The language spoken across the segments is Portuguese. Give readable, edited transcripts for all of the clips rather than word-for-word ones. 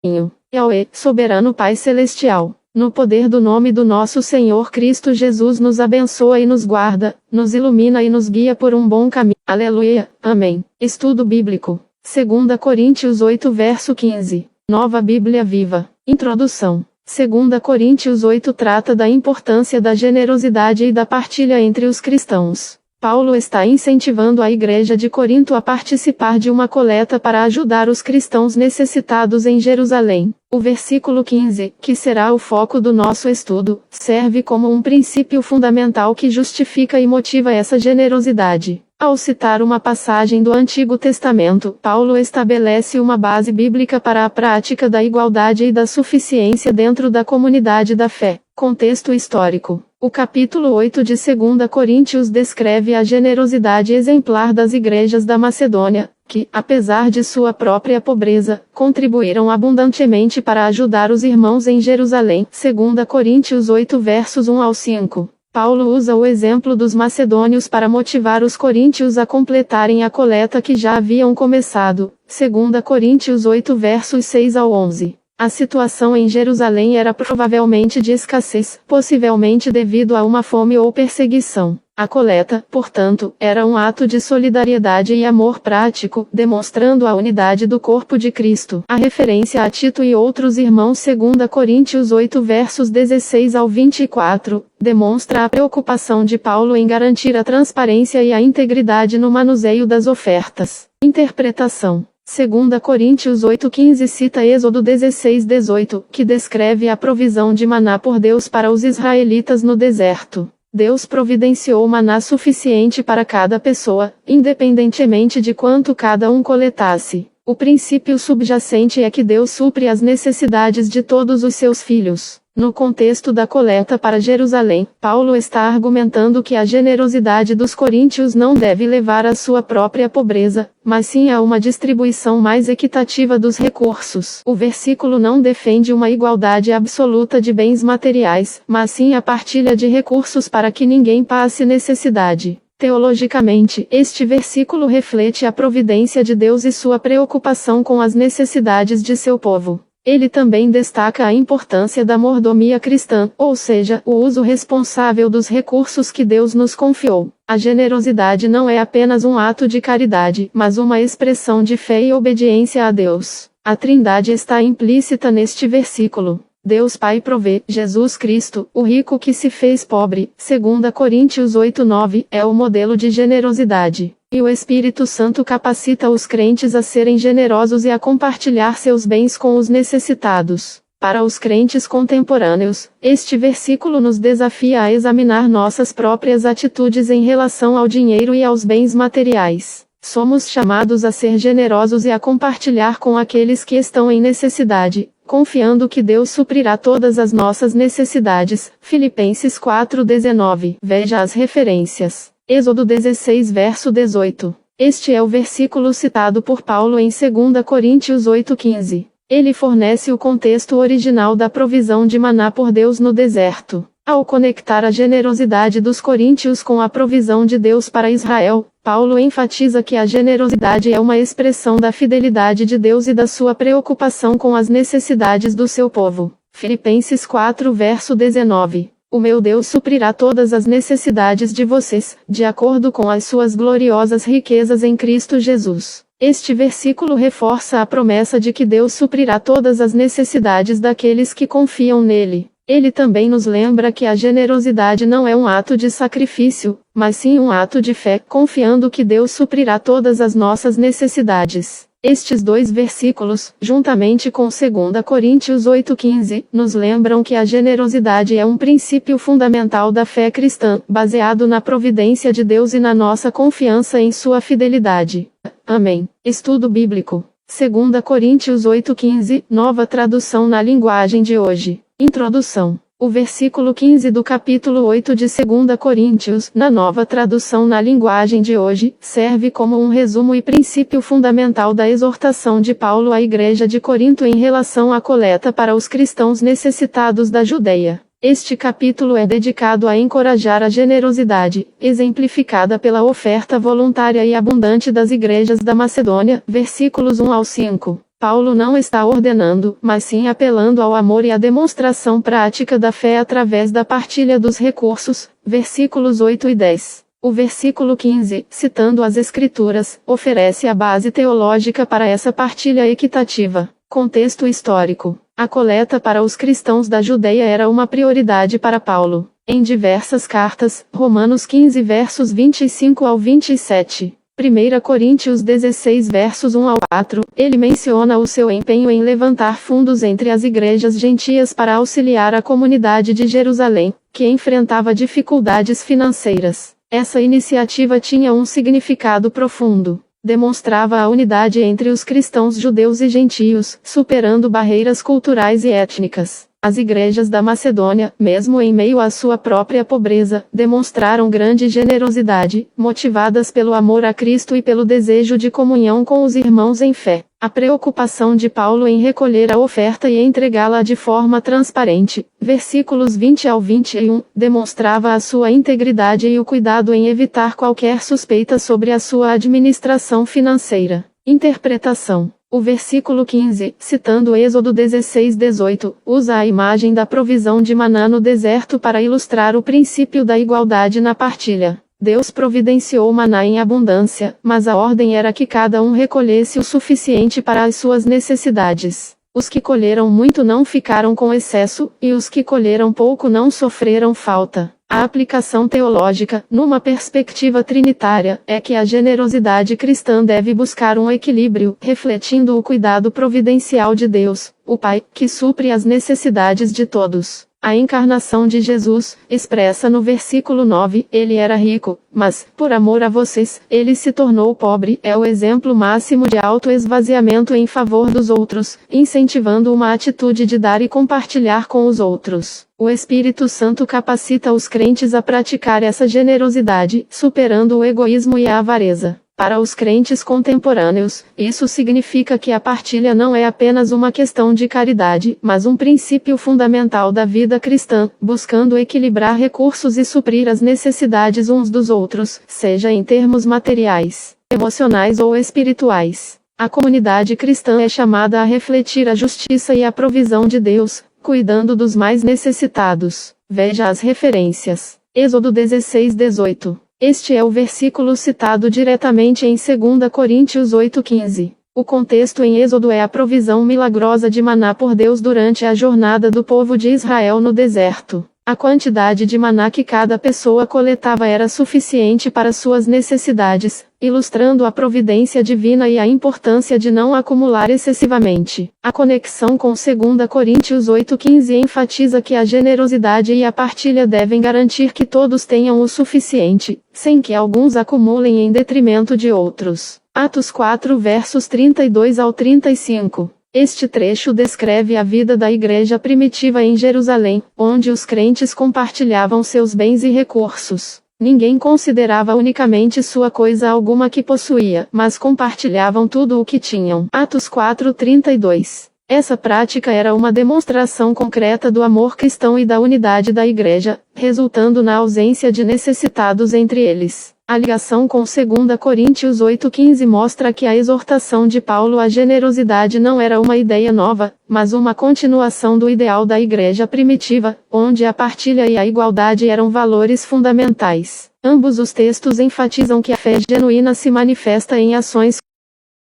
Yahweh, soberano Pai Celestial, no poder do nome do nosso Senhor Cristo Jesus, nos abençoa e nos guarda, nos ilumina e nos guia por um bom caminho. Aleluia. Amém. Estudo bíblico. 2 Coríntios 8 verso 15. Nova Bíblia Viva. Introdução. 2 Coríntios 8 trata da importância da generosidade e da partilha entre os cristãos. Paulo está incentivando a igreja de Corinto a participar de uma coleta para ajudar os cristãos necessitados em Jerusalém. O versículo 15, que será o foco do nosso estudo, serve como um princípio fundamental que justifica e motiva essa generosidade. Ao citar uma passagem do Antigo Testamento, Paulo estabelece uma base bíblica para a prática da igualdade e da suficiência dentro da comunidade da fé. Contexto histórico. O capítulo 8 de 2 Coríntios descreve a generosidade exemplar das igrejas da Macedônia, que, apesar de sua própria pobreza, contribuíram abundantemente para ajudar os irmãos em Jerusalém. 2 Coríntios 8 versos 1 ao 5. Paulo usa o exemplo dos macedônios para motivar os coríntios a completarem a coleta que já haviam começado. 2 Coríntios 8 versos 6 ao 11. A situação em Jerusalém era provavelmente de escassez, possivelmente devido a uma fome ou perseguição. A coleta, portanto, era um ato de solidariedade e amor prático, demonstrando a unidade do corpo de Cristo. A referência a Tito e outros irmãos 2 Coríntios 8 versos 16 ao 24, demonstra a preocupação de Paulo em garantir a transparência e a integridade no manuseio das ofertas. Interpretação. 2 Coríntios 8:15 cita Êxodo 16:18, que descreve a provisão de maná por Deus para os israelitas no deserto. Deus providenciou maná suficiente para cada pessoa, independentemente de quanto cada um coletasse. O princípio subjacente é que Deus supre as necessidades de todos os seus filhos. No contexto da coleta para Jerusalém, Paulo está argumentando que a generosidade dos coríntios não deve levar à sua própria pobreza, mas sim a uma distribuição mais equitativa dos recursos. O versículo não defende uma igualdade absoluta de bens materiais, mas sim a partilha de recursos para que ninguém passe necessidade. Teologicamente, este versículo reflete a providência de Deus e sua preocupação com as necessidades de seu povo. Ele também destaca a importância da mordomia cristã, ou seja, o uso responsável dos recursos que Deus nos confiou. A generosidade não é apenas um ato de caridade, mas uma expressão de fé e obediência a Deus. A Trindade está implícita neste versículo. Deus Pai provê, Jesus Cristo, o rico que se fez pobre, 2 Coríntios 8:9, é o modelo de generosidade. E o Espírito Santo capacita os crentes a serem generosos e a compartilhar seus bens com os necessitados. Para os crentes contemporâneos, este versículo nos desafia a examinar nossas próprias atitudes em relação ao dinheiro e aos bens materiais. Somos chamados a ser generosos e a compartilhar com aqueles que estão em necessidade, confiando que Deus suprirá todas as nossas necessidades. Filipenses 4:19. Veja as referências. Êxodo 16 verso 18. Este é o versículo citado por Paulo em 2 Coríntios 8:15. Ele fornece o contexto original da provisão de maná por Deus no deserto. Ao conectar a generosidade dos coríntios com a provisão de Deus para Israel, Paulo enfatiza que a generosidade é uma expressão da fidelidade de Deus e da sua preocupação com as necessidades do seu povo. Filipenses 4 verso 19. O meu Deus suprirá todas as necessidades de vocês, de acordo com as suas gloriosas riquezas em Cristo Jesus. Este versículo reforça a promessa de que Deus suprirá todas as necessidades daqueles que confiam nele. Ele também nos lembra que a generosidade não é um ato de sacrifício, mas sim um ato de fé, confiando que Deus suprirá todas as nossas necessidades. Estes dois versículos, juntamente com 2 Coríntios 8:15, nos lembram que a generosidade é um princípio fundamental da fé cristã, baseado na providência de Deus e na nossa confiança em sua fidelidade. Amém. Estudo bíblico. 2 Coríntios 8:15, nova tradução na linguagem de hoje. Introdução. O versículo 15 do capítulo 8 de 2 Coríntios, na nova tradução na linguagem de hoje, serve como um resumo e princípio fundamental da exortação de Paulo à igreja de Corinto em relação à coleta para os cristãos necessitados da Judeia. Este capítulo é dedicado a encorajar a generosidade, exemplificada pela oferta voluntária e abundante das igrejas da Macedônia, versículos 1 ao 5. Paulo não está ordenando, mas sim apelando ao amor e à demonstração prática da fé através da partilha dos recursos, versículos 8 e 10. O versículo 15, citando as Escrituras, oferece a base teológica para essa partilha equitativa. Contexto histórico. A coleta para os cristãos da Judeia era uma prioridade para Paulo. Em diversas cartas, Romanos 15 versos 25 ao 27. 1 Coríntios 16 versos 1 ao 4, ele menciona o seu empenho em levantar fundos entre as igrejas gentias para auxiliar a comunidade de Jerusalém, que enfrentava dificuldades financeiras. Essa iniciativa tinha um significado profundo. Demonstrava a unidade entre os cristãos judeus e gentios, superando barreiras culturais e étnicas. As igrejas da Macedônia, mesmo em meio à sua própria pobreza, demonstraram grande generosidade, motivadas pelo amor a Cristo e pelo desejo de comunhão com os irmãos em fé. A preocupação de Paulo em recolher a oferta e entregá-la de forma transparente, versículos 20 ao 21, demonstrava a sua integridade e o cuidado em evitar qualquer suspeita sobre a sua administração financeira. Interpretação. O versículo 15, citando Êxodo 16:18, usa a imagem da provisão de maná no deserto para ilustrar o princípio da igualdade na partilha. Deus providenciou maná em abundância, mas a ordem era que cada um recolhesse o suficiente para as suas necessidades. Os que colheram muito não ficaram com excesso, e os que colheram pouco não sofreram falta. A aplicação teológica, numa perspectiva trinitária, é que a generosidade cristã deve buscar um equilíbrio, refletindo o cuidado providencial de Deus, o Pai, que supre as necessidades de todos. A encarnação de Jesus, expressa no versículo 9, ele era rico, mas, por amor a vocês, ele se tornou pobre, é o exemplo máximo de autoesvaziamento em favor dos outros, incentivando uma atitude de dar e compartilhar com os outros. O Espírito Santo capacita os crentes a praticar essa generosidade, superando o egoísmo e a avareza. Para os crentes contemporâneos, isso significa que a partilha não é apenas uma questão de caridade, mas um princípio fundamental da vida cristã, buscando equilibrar recursos e suprir as necessidades uns dos outros, seja em termos materiais, emocionais ou espirituais. A comunidade cristã é chamada a refletir a justiça e a provisão de Deus, cuidando dos mais necessitados. Veja as referências. Êxodo 16:18. Este é o versículo citado diretamente em 2 Coríntios 8:15. O contexto em Êxodo é a provisão milagrosa de maná por Deus durante a jornada do povo de Israel no deserto. A quantidade de maná que cada pessoa coletava era suficiente para suas necessidades, ilustrando a providência divina e a importância de não acumular excessivamente. A conexão com 2 Coríntios 8:15 enfatiza que a generosidade e a partilha devem garantir que todos tenham o suficiente, sem que alguns acumulem em detrimento de outros. Atos 4 versos 32 ao 35. Este trecho descreve a vida da igreja primitiva em Jerusalém, onde os crentes compartilhavam seus bens e recursos. Ninguém considerava unicamente sua coisa alguma que possuía, mas compartilhavam tudo o que tinham. Atos 4:32. Essa prática era uma demonstração concreta do amor cristão e da unidade da igreja, resultando na ausência de necessitados entre eles. A ligação com 2 Coríntios 8:15 mostra que a exortação de Paulo à generosidade não era uma ideia nova, mas uma continuação do ideal da igreja primitiva, onde a partilha e a igualdade eram valores fundamentais. Ambos os textos enfatizam que a fé genuína se manifesta em ações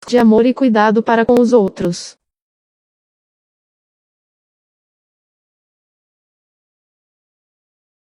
de amor e cuidado para com os outros.